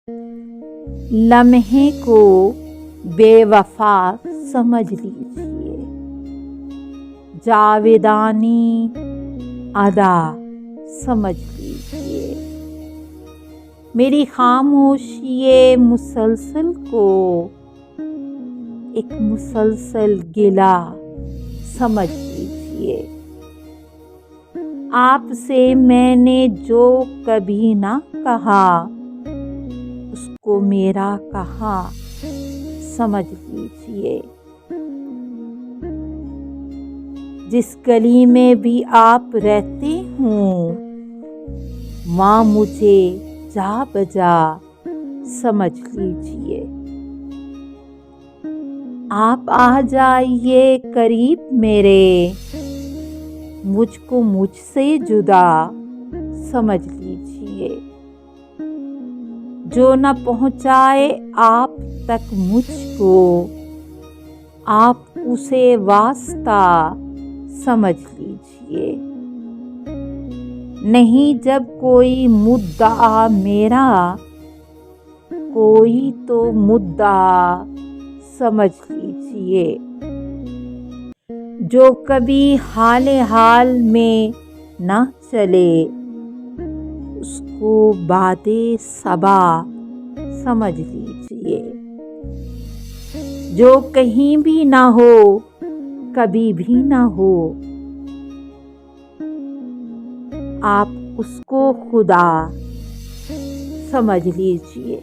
लम्हे को बेवफा समझ लीजिए, जावेदानी अदा समझ लीजिए, मेरी खामोशी मुसलसल को एक मुसलसल गिला समझ लीजिए। आपसे मैंने जो कभी ना कहा उसको मेरा कहा समझ लीजिए। जिस गली में भी आप रहते हो वहाँ मुझे जा बजा समझ लीजिए। आप आ जाइए करीब मेरे, मुझको मुझसे जुदा समझ लीजिए। जो न पहुँचाए आप तक मुझको, आप उसे वास्ता समझ लीजिए। नहीं जब कोई मुद्दा मेरा, कोई तो मुद्दा समझ लीजिए। जो कभी हाल हाल में न चले उसको बादे सबा समझ लीजिए। जो कहीं भी ना हो कभी भी ना हो, आप उसको खुदा समझ लीजिए।